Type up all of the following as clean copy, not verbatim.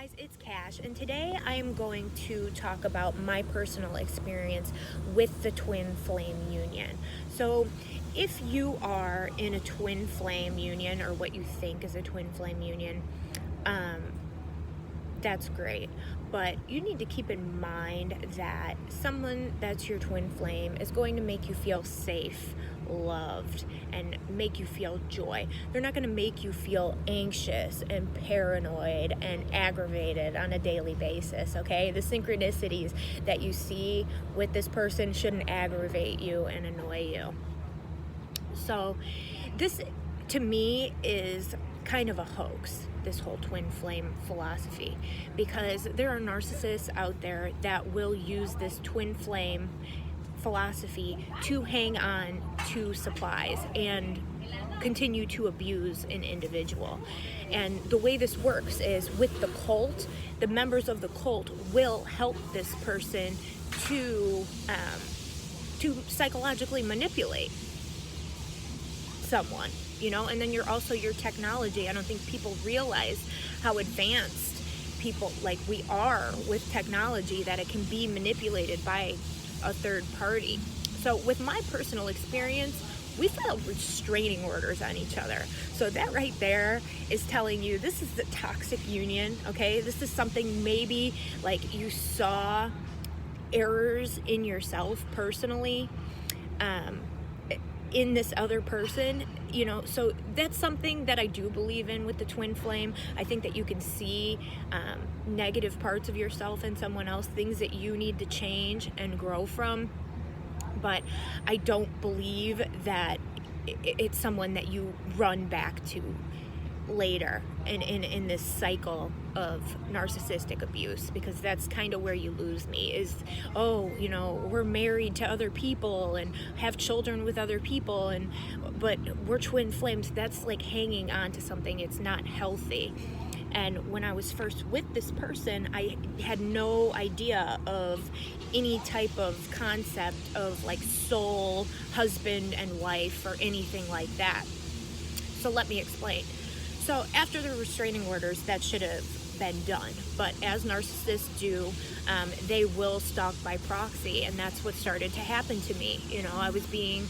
guys, it's Cash, and today I am going to talk about my personal experience with the twin flame union. So if you are in a twin flame union, or what you think is a twin flame union, that's great, but you need to keep in mind that someone that's your twin flame is going to make you feel safe, loved, and make you feel joy. They're not going to make you feel anxious and paranoid and aggravated on a daily basis, okay? The synchronicities that you see with this person shouldn't aggravate you and annoy you. So this, to me, is kind of a hoax, this whole twin flame philosophy, because there are narcissists out there that will use this twin flame philosophy to hang on to supplies and continue to abuse an individual. And the way this works is with the cult, the members of the cult will help this person to psychologically manipulate someone, and then your technology. I don't think people realize how advanced people like we are with technology, that it can be manipulated by a third party. So with my personal experience, we filed restraining orders on each other. So that right there is telling you this is the toxic union, okay? This is something maybe like you saw errors in yourself personally, in this other person, so that's something that I do believe in with the twin flame. I think that you can see negative parts of yourself in someone else, things that you need to change and grow from, but I don't believe that it's someone that you run back to later in this cycle of narcissistic abuse, because that's kind of where you lose me is, we're married to other people and have children with other people, but we're twin flames. That's like hanging on to something. It's not healthy. And when I was first with this person, I had no idea of any type of concept of like soul, husband and wife, or anything like that. So let me explain. So after the restraining orders, that should have been done. But as narcissists do, they will stalk by proxy. And that's what started to happen to me. I was being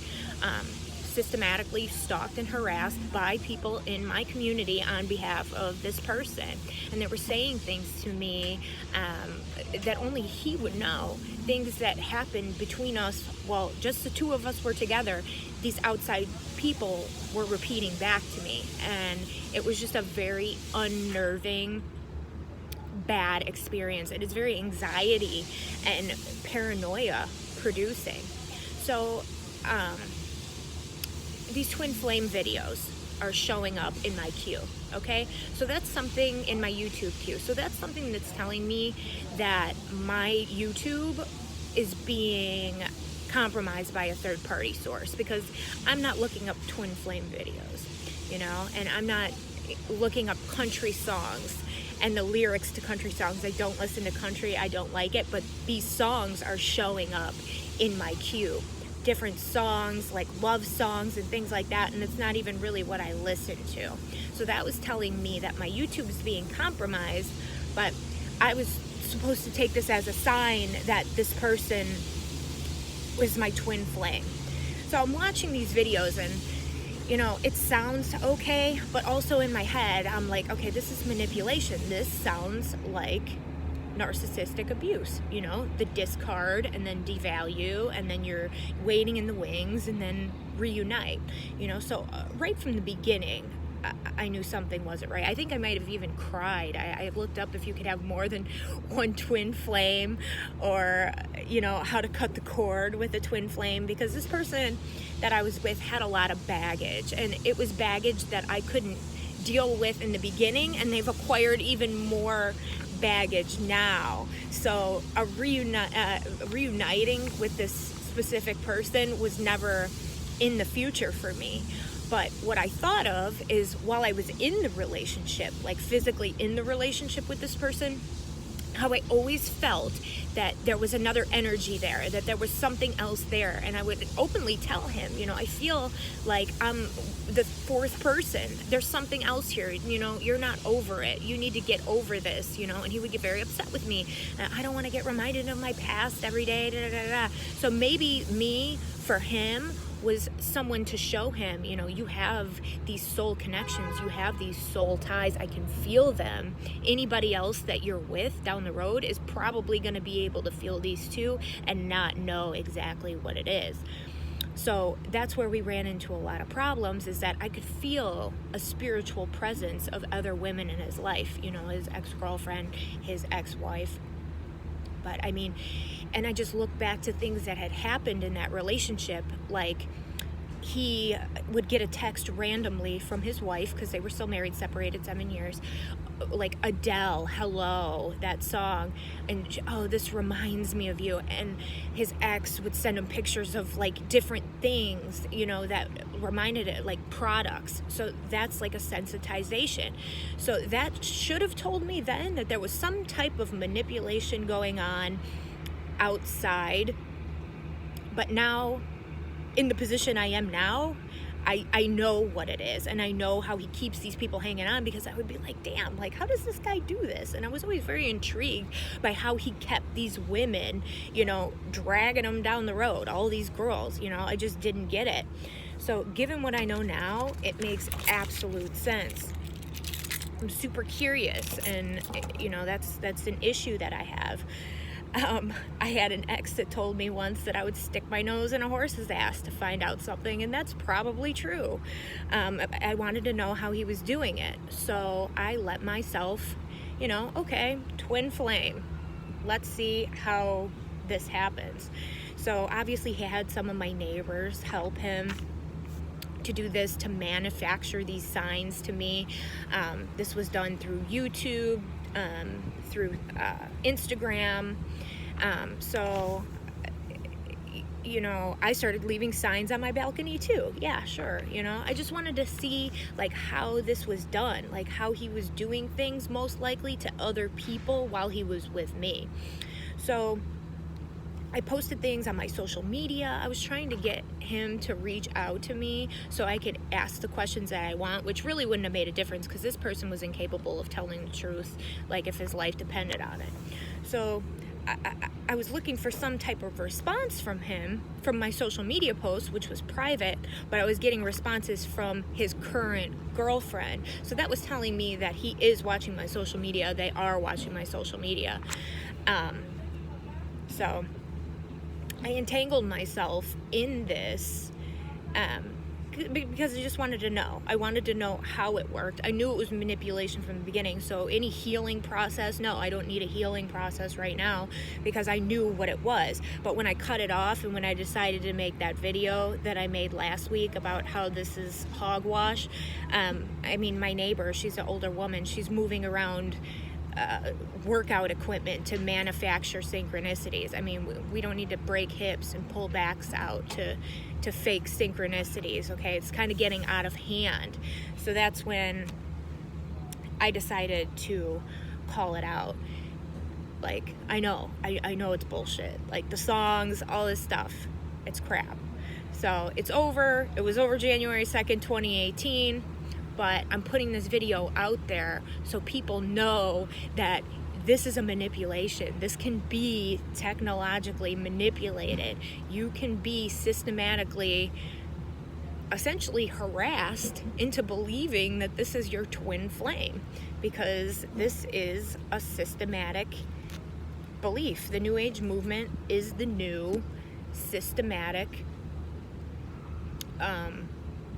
systematically stalked and harassed by people in my community on behalf of this person. And they were saying things to me that only he would know. Things that happened between us while just the two of us were together. These outside people were repeating back to me. And it was just a very unnerving, bad experience. It is very anxiety and paranoia producing. So, these twin flame videos are showing up in my queue, okay? So that's something in my YouTube queue. So that's something that's telling me that my YouTube is being compromised by a third party source, because I'm not looking up twin flame videos, and I'm not looking up country songs and the lyrics to country songs. I don't listen to country, I don't like it, but these songs are showing up in my queue. Different songs, like love songs and things like that, and it's not even really what I listen to. So that was telling me that my YouTube is being compromised, but I was supposed to take this as a sign that this person was my twin flame. So I'm watching these videos and it sounds okay, but also in my head I'm like, okay, this is manipulation. This sounds like narcissistic abuse, the discard and then devalue, and then you're waiting in the wings and then reunite, so right from the beginning I knew something wasn't right. I think I might have even cried. I looked up if you could have more than one twin flame, or how to cut the cord with a twin flame, because this person that I was with had a lot of baggage, and it was baggage that I couldn't deal with in the beginning, and they've acquired even more baggage now. So reuniting with this specific person was never in the future for me. But what I thought of is, while I was in the relationship, like physically in the relationship with this person, how I always felt that there was another energy there, that there was something else there. And I would openly tell him, I feel like I'm the fourth person. There's something else here. You're not over it. You need to get over this, and he would get very upset with me. I don't want to get reminded of my past every day. Da, da, da, da. So maybe me, for him, was someone to show him, you have these soul connections, you have these soul ties, I can feel them. Anybody else that you're with down the road is probably going to be able to feel these too and not know exactly what it is. So that's where we ran into a lot of problems, is that I could feel a spiritual presence of other women in his life, his ex-girlfriend, his ex-wife. But and I just look back to things that had happened in that relationship, like he would get a text randomly from his wife, because they were still married, separated 7 years, like Adele, Hello, that song, and this reminds me of you. And his ex would send him pictures of like different things, that reminded it, like products. So that's like a sensitization. So that should have told me then that there was some type of manipulation going on outside. But now, in the position I am now, I know what it is, and I know how he keeps these people hanging on, because I would be like, damn, like, how does this guy do this? And I was always very intrigued by how he kept these women, dragging them down the road, all these girls, I just didn't get it. So given what I know now, it makes absolute sense. I'm super curious, and that's an issue that I have. I had an ex that told me once that I would stick my nose in a horse's ass to find out something, and that's probably true. I wanted to know how he was doing it, so I let myself, okay, twin flame. Let's see how this happens. So obviously he had some of my neighbors help him to do this, to manufacture these signs to me. This was done through YouTube, through Instagram. So I started leaving signs on my balcony too. Yeah, sure. I just wanted to see like how this was done, like how he was doing things most likely to other people while he was with me. So I posted things on my social media. I was trying to get him to reach out to me so I could ask the questions that I want, which really wouldn't have made a difference because this person was incapable of telling the truth, like if his life depended on it. So I was looking for some type of response from him from my social media posts, which was private, but I was getting responses from his current girlfriend. So that was telling me that he is watching my social media. They are watching my social media. So I entangled myself in this because I just wanted to know. I wanted to know how it worked. I knew it was manipulation from the beginning, so any healing process, no, I don't need a healing process right now because I knew what it was. But when I cut it off and when I decided to make that video that I made last week about how this is hogwash, my neighbor, she's an older woman, she's moving around workout equipment to manufacture synchronicities. We don't need to break hips and pull backs out to fake synchronicities, okay? It's kind of getting out of hand. So that's when I decided to call it out. Like, I know it's bullshit. Like, the songs, all this stuff, it's crap. So it's over. It was over January 2nd, 2018. But I'm putting this video out there so people know that this is a manipulation. This can be technologically manipulated. You can be systematically, essentially harassed into believing that this is your twin flame, because this is a systematic belief. The New Age movement is the new systematic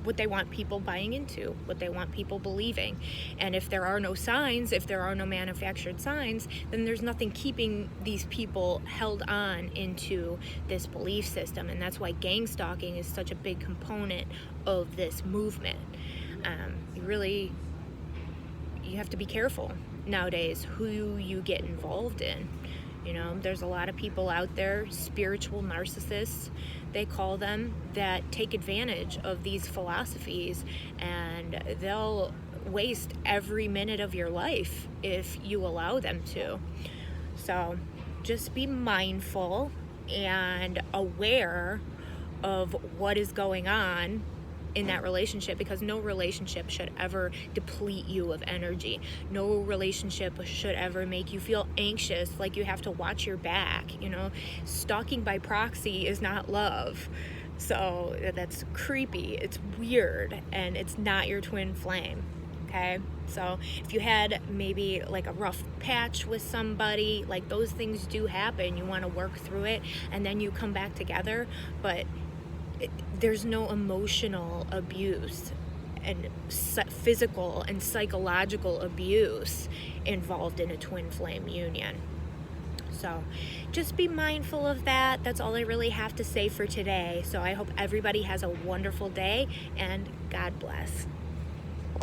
what they want people buying into, what they want people believing. And if there are no signs, if there are no manufactured signs, then there's nothing keeping these people held on into this belief system. And that's why gang stalking is such a big component of this movement. You have to be careful nowadays who you get involved in. There's a lot of people out there, spiritual narcissists, they call them, that take advantage of these philosophies, and they'll waste every minute of your life if you allow them to. So just be mindful and aware of what is going on in that relationship, because no relationship should ever deplete you of energy. No relationship should ever make you feel anxious, like you have to watch your back. Stalking by proxy is not love. So that's creepy, it's weird, and it's not your twin flame. Okay, so if you had maybe like a rough patch with somebody, like those things do happen. You want to work through it and then you come back together, but there's no emotional abuse and physical and psychological abuse involved in a twin flame union. So just be mindful of that. That's all I really have to say for today. So I hope everybody has a wonderful day, and God bless.